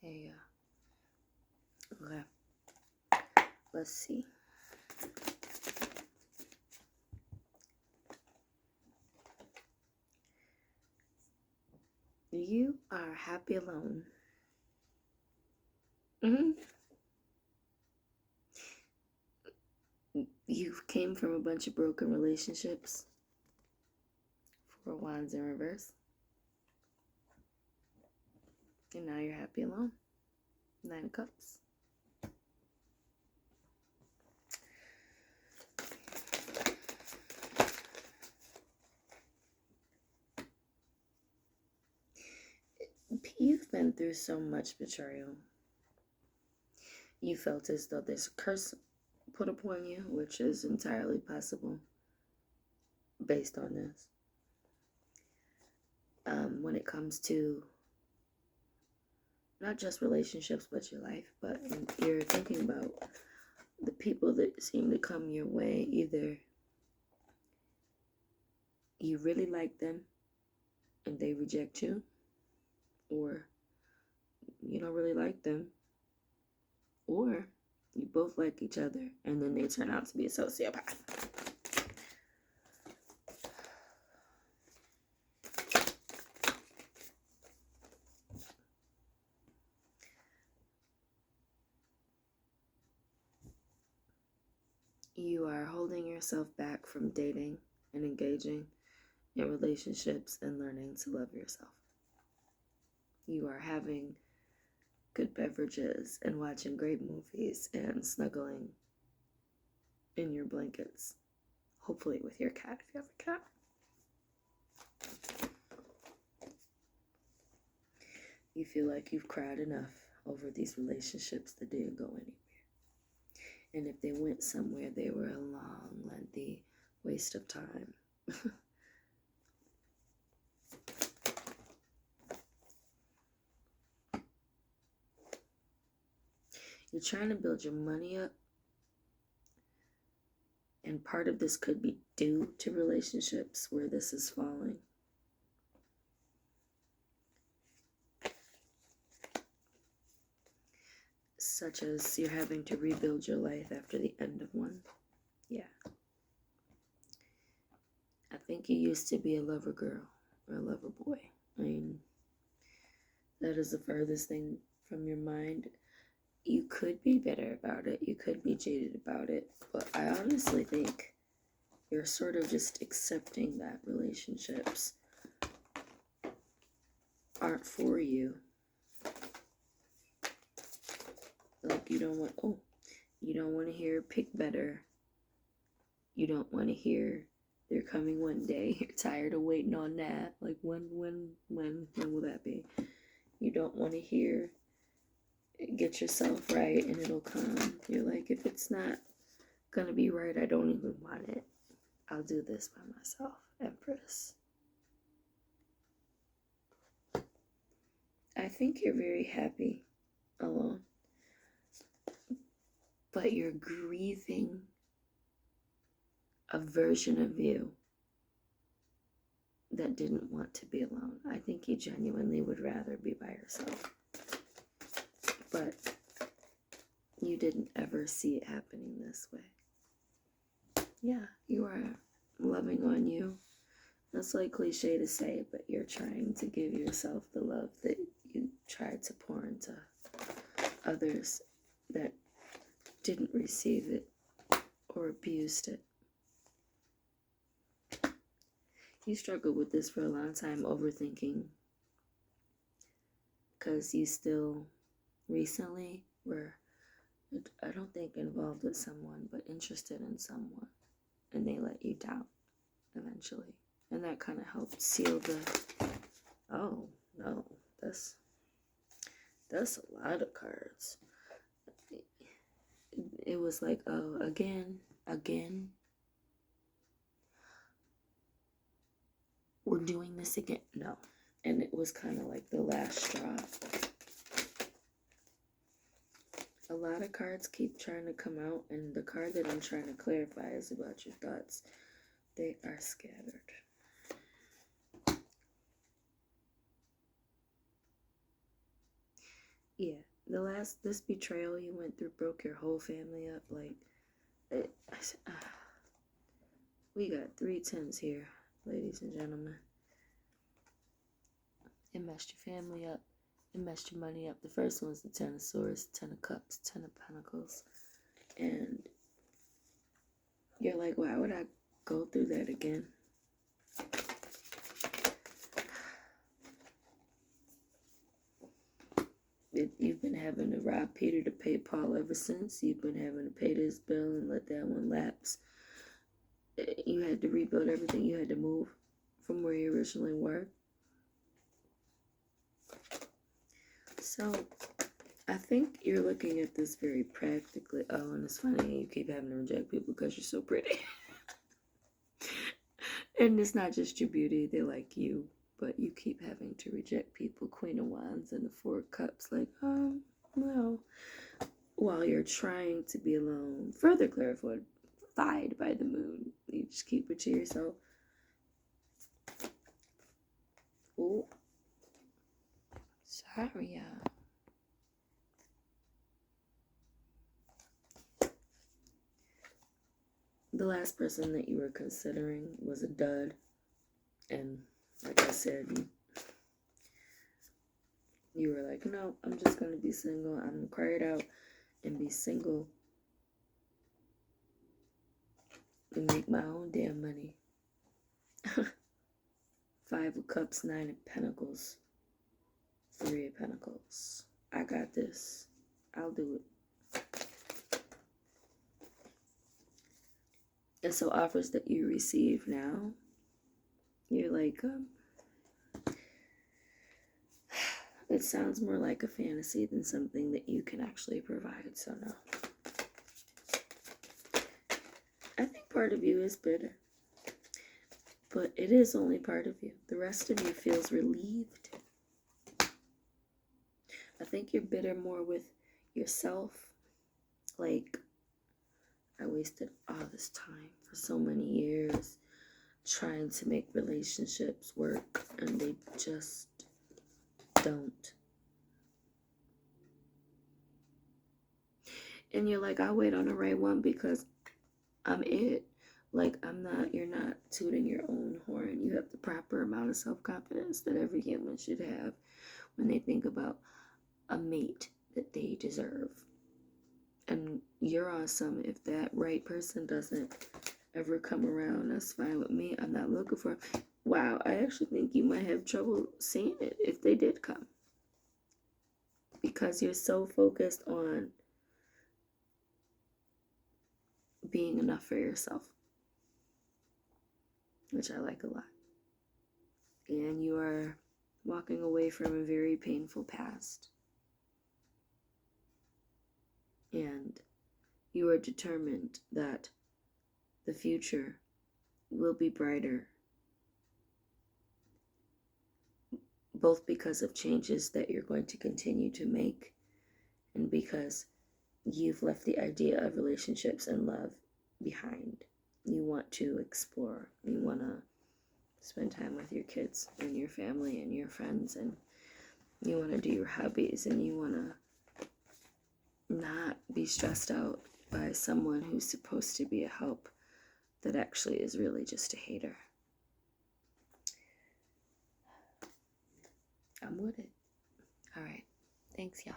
Okay. Let's see. You are happy alone. You came from a bunch of broken relationships. 4 wands in reverse. And now you're happy alone. 9 of cups. You've been through so much betrayal. You felt as though there's a curse put upon you, which is entirely possible based on this. When it comes to not just relationships, but your life, but you're thinking about the people that seem to come your way. Either you really like them and they reject you, or you don't really like them, or you both like each other and then they turn out to be a sociopath. You are holding yourself back from dating and engaging in relationships and learning to love yourself. You are having good beverages and watching great movies and snuggling in your blankets, hopefully with your cat if you have a cat. You feel like you've cried enough over these relationships that didn't go anywhere. And if they went somewhere, they were a long, lengthy waste of time. You're trying to build your money up. And part of this could be due to relationships where this is falling. Such as you're having to rebuild your life after the end of one. Yeah. I think you used to be a lover girl or a lover boy. I mean, that is the furthest thing from your mind. You could be bitter about it. You could be jaded about it. But I honestly think you're sort of just accepting that relationships aren't for you. Like you don't want to hear pick better. You don't want to hear they're coming one day. You're tired of waiting on that. Like when will that be? You don't want to hear get yourself right and it'll come. You're like, if it's not gonna be right, I don't even want it. I'll do this by myself, Empress. I think you're very happy alone. But you're grieving a version of you that didn't want to be alone. I think you genuinely would rather be by yourself. But you didn't ever see it happening this way. Yeah, you are loving on you. That's like cliche to say, but you're trying to give yourself the love that you tried to pour into others that didn't receive it or abused it. You struggled with this for a long time, overthinking, because you still recently were, I don't think involved with someone, but interested in someone, and they let you down eventually. And that kind of helped seal the, oh no, that's a lot of cards. It was like, oh, again, we're doing this again. No. And it was kind of like the last straw. A lot of cards keep trying to come out, and the card that I'm trying to clarify is about your thoughts. They are scattered. Yeah, this betrayal you went through broke your whole family up. Like, we got 3 10s here, ladies and gentlemen. It messed your family up. It messed your money up. The first one's the 10 of Swords, 10 of Cups, 10 of Pentacles. And you're like, why would I go through that again? You've been having to rob Peter to pay Paul ever since. You've been having to pay this bill and let that one lapse. You had to rebuild everything. You had to move from where you originally were. So I think you're looking at this very practically. Oh, and it's funny, you keep having to reject people because you're so pretty. And it's not just your beauty, they like you, but you keep having to reject people. Queen of Wands and the 4 of Cups, like, well, while you're trying to be alone, further clarified by the moon, you just keep it to yourself. Oh, sorry, y'all. The last person that you were considering was a dud. And like I said, you were like, no, I'm just going to be single. I'm going to cry it out and be single and make my own damn money. 5 of Cups, 9 of Pentacles, 3 of Pentacles. I got this. I'll do it. And so offers that you receive now, you're like, it sounds more like a fantasy than something that you can actually provide. So no. I think part of you is bitter. But it is only part of you. The rest of you feels relieved. I think you're bitter more with yourself. Like, I wasted all this time for so many years trying to make relationships work, and they just don't. And you're like, I'll wait on the right one because I'm it. Like, you're not tooting your own horn. You have the proper amount of self-confidence that every human should have when they think about a mate that they deserve. And you're awesome. If that right person doesn't ever come around, that's fine with me. I'm not looking for. Wow, I actually think you might have trouble seeing it if they did come. Because you're so focused on being enough for yourself. Which I like a lot. And you are walking away from a very painful past. And you are determined that the future will be brighter, both because of changes that you're going to continue to make and because you've left the idea of relationships and love behind. You want to explore. You want to spend time with your kids and your family and your friends, and you want to do your hobbies, and you want to not be stressed out by someone who's supposed to be a help that actually is really just a hater. I'm with it. All right. Thanks, y'all.